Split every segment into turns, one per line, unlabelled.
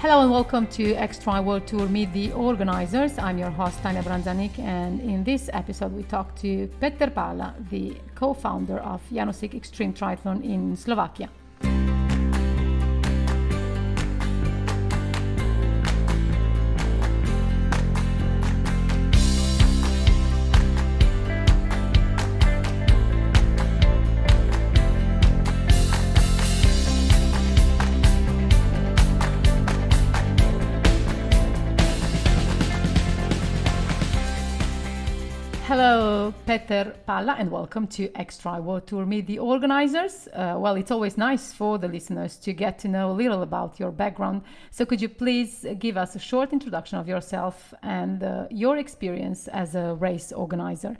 Hello and welcome to XTRI World Tour Meet the Organisers. I'm your host Tanya Branzanik, and in this episode we talk to Peter Povala, the co-founder of Jánošík Xtreme Triathlon in Slovakia. Hello, Peter Povala, and welcome to XTRI World Tour Meet the Organisers. Well, it's always nice for the listeners to get to know a little about your background. So could you please give us a short introduction of yourself and your experience as a race organizer?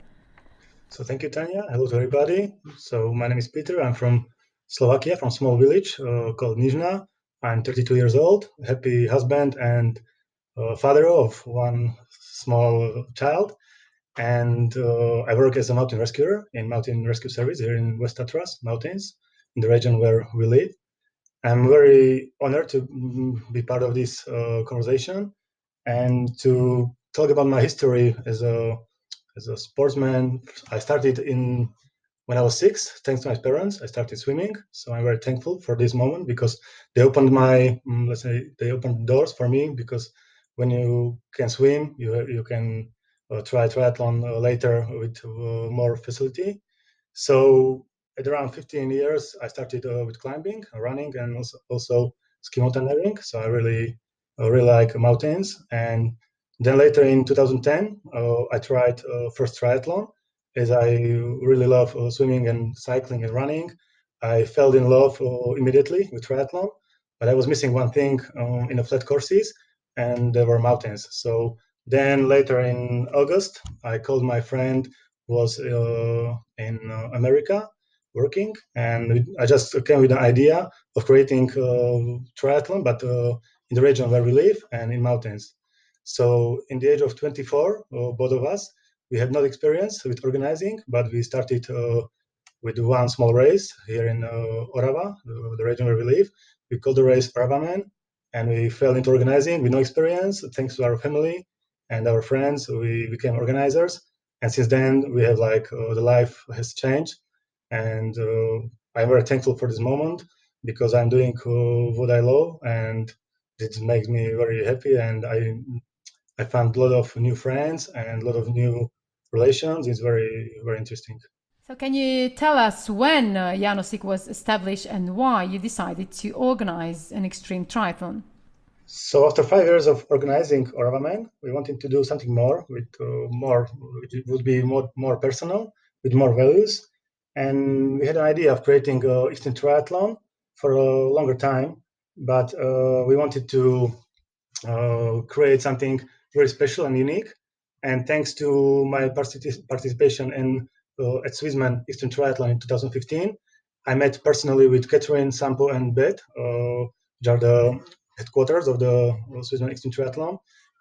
So thank you, Tanya. Hello to everybody. So my name is Peter. I'm from Slovakia, from a small village called Nižna. I'm 32 years old, happy husband and father of one small child. And I work as a mountain rescuer in mountain rescue service here in West Tatras Mountains, in the region where we live. I'm very honored to be part of this conversation and to talk about my history as a sportsman. I started when I was 6, thanks to my parents. I started swimming, so I'm very thankful for this moment because they opened they opened doors for me, because when you can swim, you can try triathlon later with more facility. So at around 15 years, I started with climbing, running, and also ski mountaineering. So I really like mountains. And then later in 2010, I tried first triathlon, as I really love swimming and cycling and running. I fell in love immediately with triathlon, but I was missing one thing in the flat courses, and there were mountains. So then later in August, I called my friend who was in America working, and I just came with an idea of creating triathlon, but in the region where we live and in mountains. So in the age of 24, both of us, we had no experience with organizing, but we started with one small race here in Orava, the region where we live. We called the race Oravaman, and we fell into organizing with no experience. Thanks to our family and our friends, we became organizers. And since then, we have the life has changed. And I'm very thankful for this moment, because I'm doing what I love, and it makes me very happy. And I found a lot of new friends and a lot of new relations. It's very, very interesting.
So can you tell us when Jánošík was established and why you decided to organize an extreme triathlon?
So after 5 years of organizing Oravaman, we wanted to do something more with which would be more personal, with more values. And we had an idea of creating extreme triathlon for a longer time, but we wanted to create something very special and unique. And thanks to my participation at Swissman Extreme Triathlon in 2015, I met personally with Catherine, Sampo, and Beth, which are the headquarters of the Swissman Extreme Triathlon.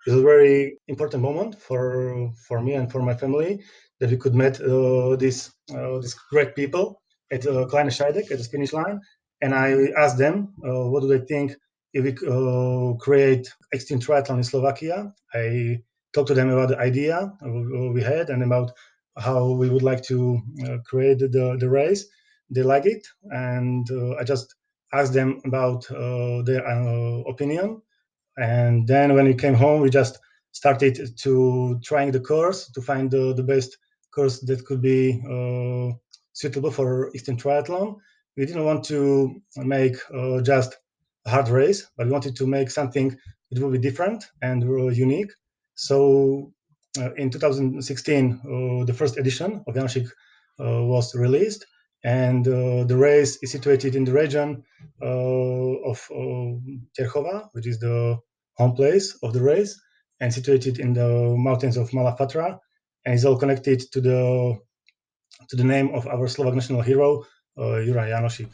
It was a very important moment for me and for my family, that we could meet these great people at Kleine Scheidegg at the finish line. And I asked them what do they think if we create extreme triathlon in Slovakia. I talked to them about the idea we had and about how we would like to create the race. They like it, and I just asked them about their opinion. And then when we came home, we just started to trying the course to find the best course that could be suitable for extreme triathlon. We didn't want to make just a hard race, but we wanted to make something that will be different and unique. So in 2016, the first edition of Jánošík was released, and the race is situated in the region of Terchova, which is the home place of the race, and situated in the mountains of Malá Fatra, and is all connected to the name of our Slovak national hero, Juraj Jánošík.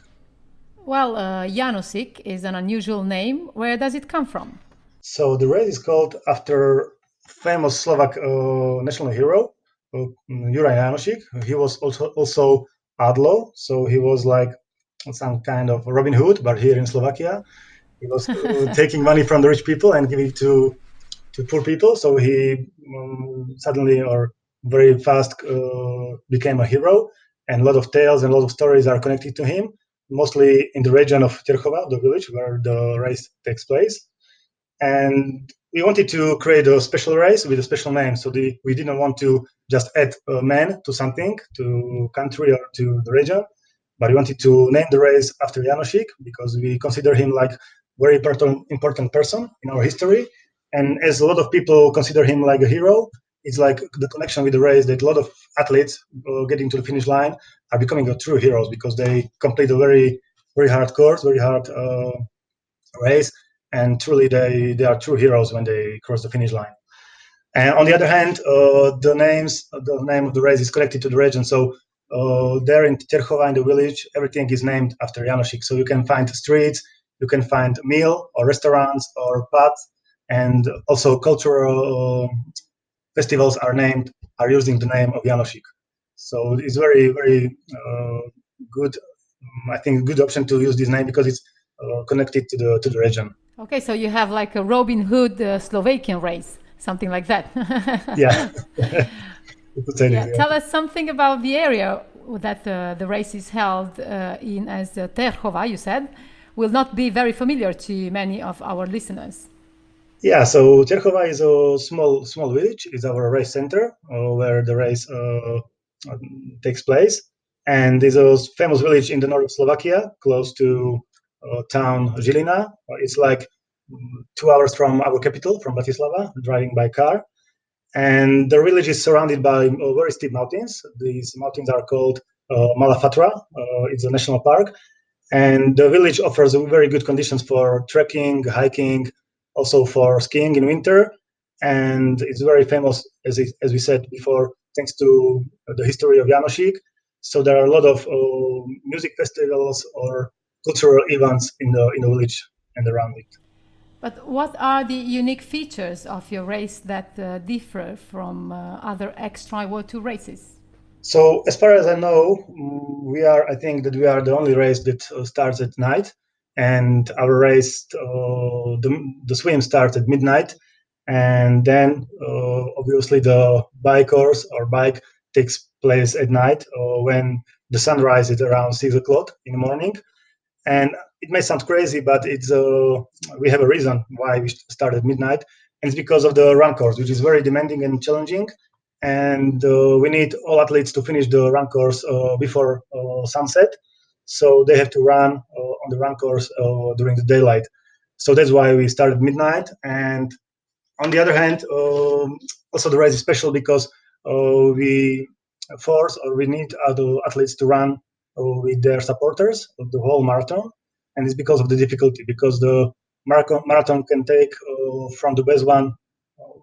Well, Jánošík is an unusual name. Where does it come from?
So the race is called after famous Slovak national hero, Juraj Jánošík. He was also outlaw, so he was like some kind of Robin Hood, but here in Slovakia. He was taking money from the rich people and giving it to poor people. So he suddenly or very fast became a hero, and a lot of tales and a lot of stories are connected to him, mostly in the region of Terchova, the village where the race takes place. And we wanted to create a special race with a special name. So we didn't want to just add a man to something, to country or to the region, but we wanted to name the race after Jánošík because we consider him like very important person in our history. And as a lot of people consider him like a hero, it's like the connection with the race that a lot of athletes getting to the finish line are becoming true heroes because they complete a very, very hard course, very hard race, and truly they are true heroes when they cross the finish line. And on the other hand, the name of the race is connected to the region. So there in Terchova, in the village, everything is named after Jánošík. So you can find streets, you can find meal or restaurants or pubs, and also cultural festivals are using the name of Jánošík. So it's very, very good. I think good option to use this name because it's connected to the region.
Okay, so you have like a Robin Hood Slovakian race, something like that.
Yeah.
Tell us something about the area that the race is held in, as Terchova, you said, will not be very familiar to many of our listeners.
Yeah, so Terchova is a small village. It's our race center where the race takes place. And it's a famous village in the north of Slovakia, close to town Žilina. It's like 2 hours from our capital, from Bratislava, driving by car. And the village is surrounded by very steep mountains. These mountains are called Malá Fatra. It's a national park. And the village offers very good conditions for trekking, hiking, also for skiing in winter. And it's very famous, as we said before, thanks to the history of Jánošík. So there are a lot of music festivals or cultural events in the village and around it.
But what are the unique features of your race that differ from other XTRI World Tour races?
So as far as I know, I think that we are the only race that starts at night, and our race, the swim starts at midnight, and then obviously the bike course or bike takes place at night when the sun rises around 6 o'clock in the morning. And it may sound crazy, but it's we have a reason why we start at midnight, and it's because of the run course, which is very demanding and challenging. And we need all athletes to finish the run course before sunset. So they have to run on the run course during the daylight. So that's why we started midnight. And on the other hand, also the race is special because we need other athletes to run with their supporters of the whole marathon. And it's because of the difficulty, because the marathon can take from the best one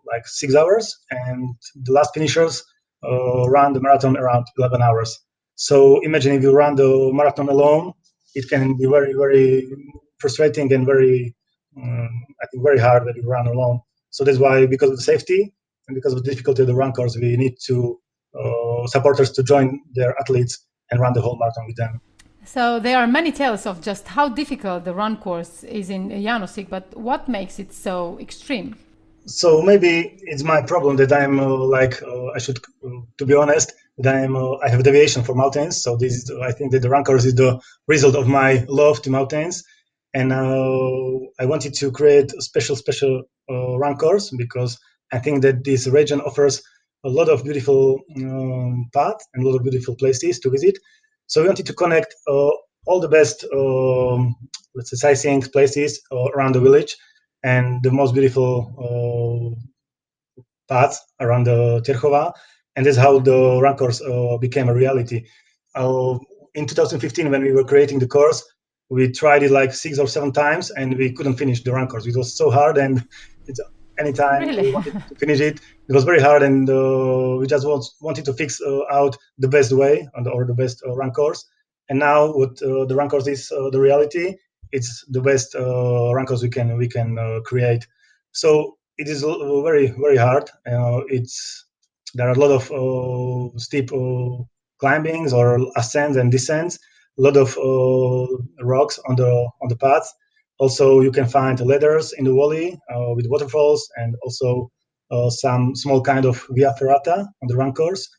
like 6 hours, and the last finishers run the marathon around 11 hours. So imagine if you run the marathon alone, it can be very, very frustrating and very, I think, very hard when you run alone. So that's why, because of the safety and because of the difficulty of the run course, we need to supporters to join their athletes and run the whole marathon with them.
So there are many tales of just how difficult the run course is in Jánošík, but what makes it so extreme?
So maybe it's my problem that I'm I should, to be honest, that I have deviation for mountains. So I think that the run course is the result of my love to mountains, and I wanted to create a special run course because I think that this region offers a lot of beautiful paths and a lot of beautiful places to visit. So we wanted to connect all the best, let's say, sightseeing places around the village and the most beautiful paths around the Terchova. And that's how the run course became a reality. In 2015, when we were creating the course, we tried it like 6 or 7 times, and we couldn't finish the run course. It was so hard, and anytime
Really?
we wanted to finish it, it was very hard, and we just wanted to fix out the best way or the best run course. And now, what the run course is the reality. It's the best run course we can create. So it is very, very hard. There are a lot of steep climbings or ascents and descents, a lot of rocks on the path. Also, you can find ladders in the valley with waterfalls, and also some small kind of via ferrata on the run course.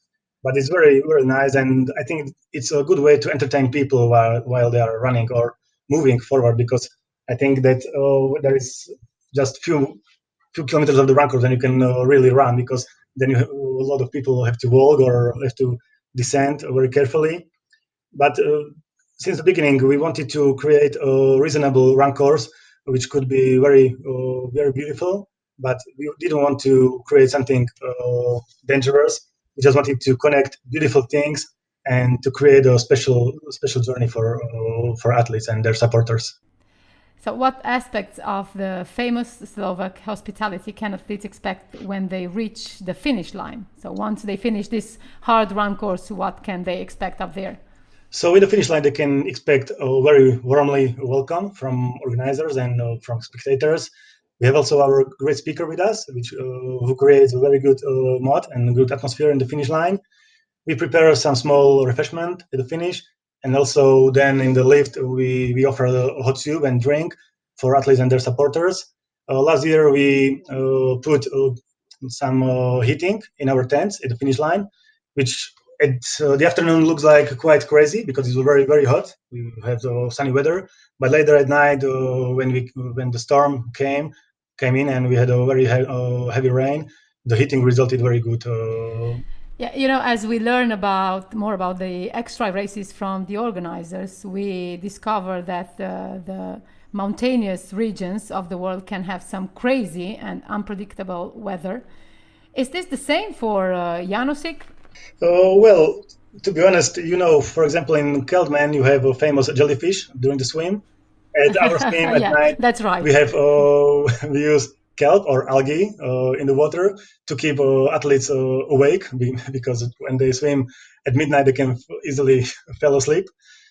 But it's very, very nice, and I think it's a good way to entertain people while they are running or moving forward, because I think that there is just few kilometers of the run course and you can really run, because then a lot of people have to walk or have to descend very carefully. But since the beginning, we wanted to create a reasonable run course, which could be very beautiful. But we didn't want to create something dangerous. We just wanted to connect beautiful things and to create a special journey for athletes and their supporters.
So, what aspects of the famous Slovak hospitality can athletes expect when they reach the finish line? So, once they finish this hard run course, what can they expect up there?
So, in the finish line, they can expect a very warmly welcome from organizers and from spectators. We have also our great speaker with us, who creates a very good mood and good atmosphere in the finish line. We prepare some small refreshment at the finish, and also then in the lift we offer a hot soup and drink for athletes and their supporters. Last year we put some heating in our tents at the finish line, which at the afternoon looks like quite crazy because it's very hot. We have sunny weather, but later at night when the storm came in and we had a very heavy rain, the heating resulted very good.
Yeah, as we learn more about the XTRI races from the organizers, we discover that the mountainous regions of the world can have some crazy and unpredictable weather. Is this the same for Jánošík?
Well, to be honest, for example, in Keldman, you have a famous jellyfish during the swim. At our swim at night,
that's right.
We have we use kelp or algae in the water to keep athletes awake, because when they swim at midnight, they can easily fall asleep.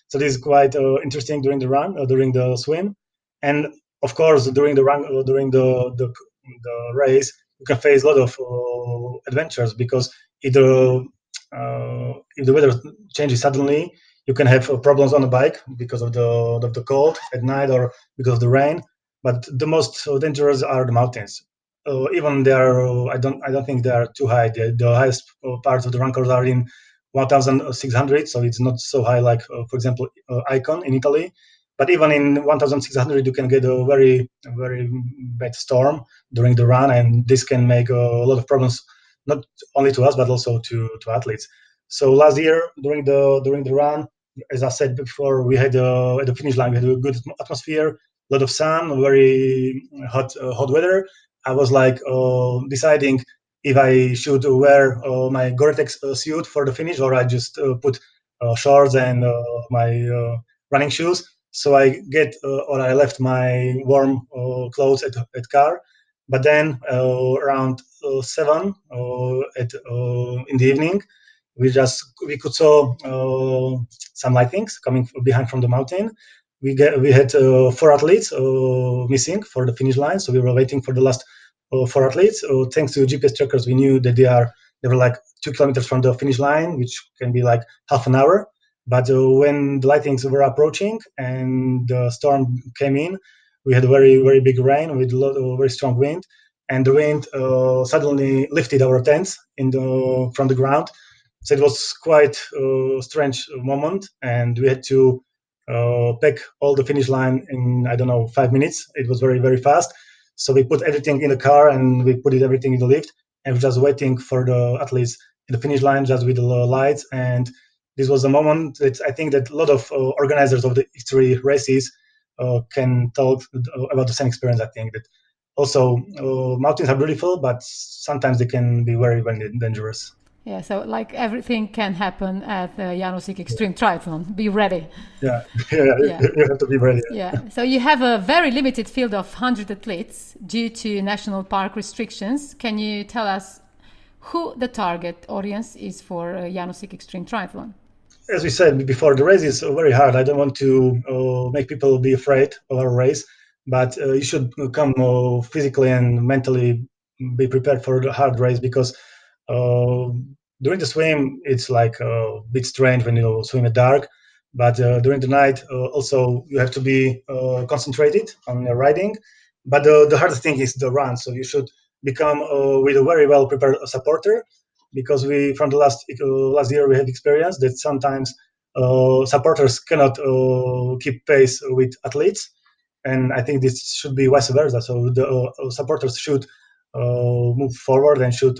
So this is quite interesting during the run, during the swim, and of course during the run, during the race, you can face a lot of adventures, because either if the weather changes suddenly, you can have problems on the bike because of the cold at night or because of the rain. But the most dangerous are the mountains. Even they are, I don't think they are too high. The highest parts of the run course are in 1,600, so it's not so high like, for example, Icon in Italy. But even in 1,600, you can get a very bad storm during the run, and this can make a lot of problems, not only to us but also to athletes. So last year during the run, as I said before, we had at the finish line we had a good atmosphere, a lot of sun, very hot weather. I was like deciding if I should wear my Gore-Tex suit for the finish, or I just put shorts and my running shoes. So I left my warm clothes at car. But then around 7 in the evening, we could saw some lightnings coming behind from the mountain. We had 4 athletes missing for the finish line, so we were waiting for the last 4 athletes. Thanks to GPS trackers, we knew that they were like 2 kilometers from the finish line, which can be like half an hour. But when the lightnings were approaching and the storm came in, we had a very big rain with a lot of very strong wind, and the wind suddenly lifted our tents from the ground. So it was quite a strange moment, and we had to pack all the finish line in, I don't know, 5 minutes. It was very fast. So we put everything in the car and we put everything in the lift, and we're just waiting for the athletes in the finish line, just with the lights. And this was a moment that I think that a lot of organizers of the XTRI races can talk about the same experience. I think that also mountains are beautiful, but sometimes they can be very dangerous.
Yeah, so like everything can happen at the Jánošík Xtreme Triathlon. Be ready.
Yeah. You have to be ready.
Yeah, so you have a very limited field of 100 athletes due to national park restrictions. Can you tell us who the target audience is for Jánošík Xtreme Triathlon?
As we said before, the race is very hard. I don't want to make people be afraid of our race, but you should come physically and mentally be prepared for the hard race, because during the swim it's like a bit strange when you swim at dark, but during the night also you have to be concentrated on your riding. But the hardest thing is the run, so you should become with a very well prepared supporter, because we from the last year we have experienced that sometimes supporters cannot keep pace with athletes, and I think this should be vice versa. So the supporters should move forward and should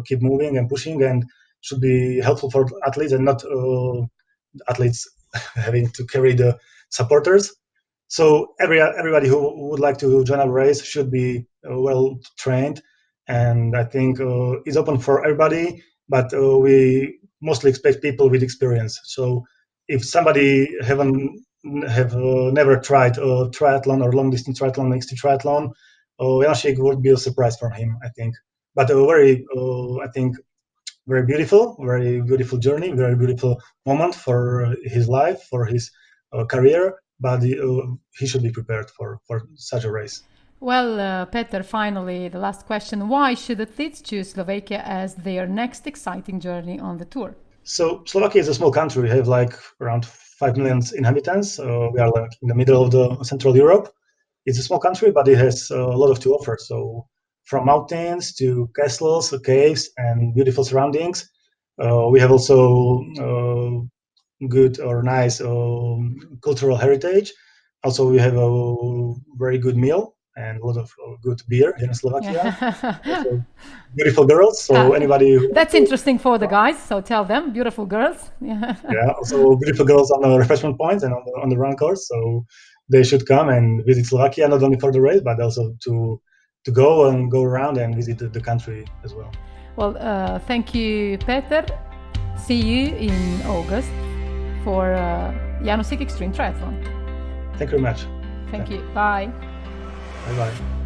keep moving and pushing, and should be helpful for athletes and not athletes having to carry the supporters. So everybody who would like to join our race should be well trained, and I think it's open for everybody. But we mostly expect people with experience. So if somebody have never tried a triathlon or long distance triathlon, XT triathlon, Jánošík would be a surprise for him, I think. But I think very beautiful journey, very beautiful moment for his life, for his career. But he should be prepared for such a race.
Well, Peter, finally, the last question. Why should athletes choose Slovakia as their next exciting journey on the tour?
So Slovakia is a small country. We have like around 5 million inhabitants. We are like in the middle of the Central Europe. It's a small country, but it has a lot of to offer. So from mountains to castles, caves, and beautiful surroundings. We have also good or nice cultural heritage. Also, we have a very good meal and a lot of good beer here in Slovakia. Also, beautiful girls. So anybody
that's interesting for the guys. So tell them, beautiful girls.
Yeah. Also beautiful girls on the refreshment points and on the run course. So they should come and visit Slovakia, not only for the race, but also to go around and visit the country as well.
Well, thank you, Peter. See you in August for Jánošík Xtreme Triathlon.
Thank you very much.
Thank you. Bye.
Bye-bye.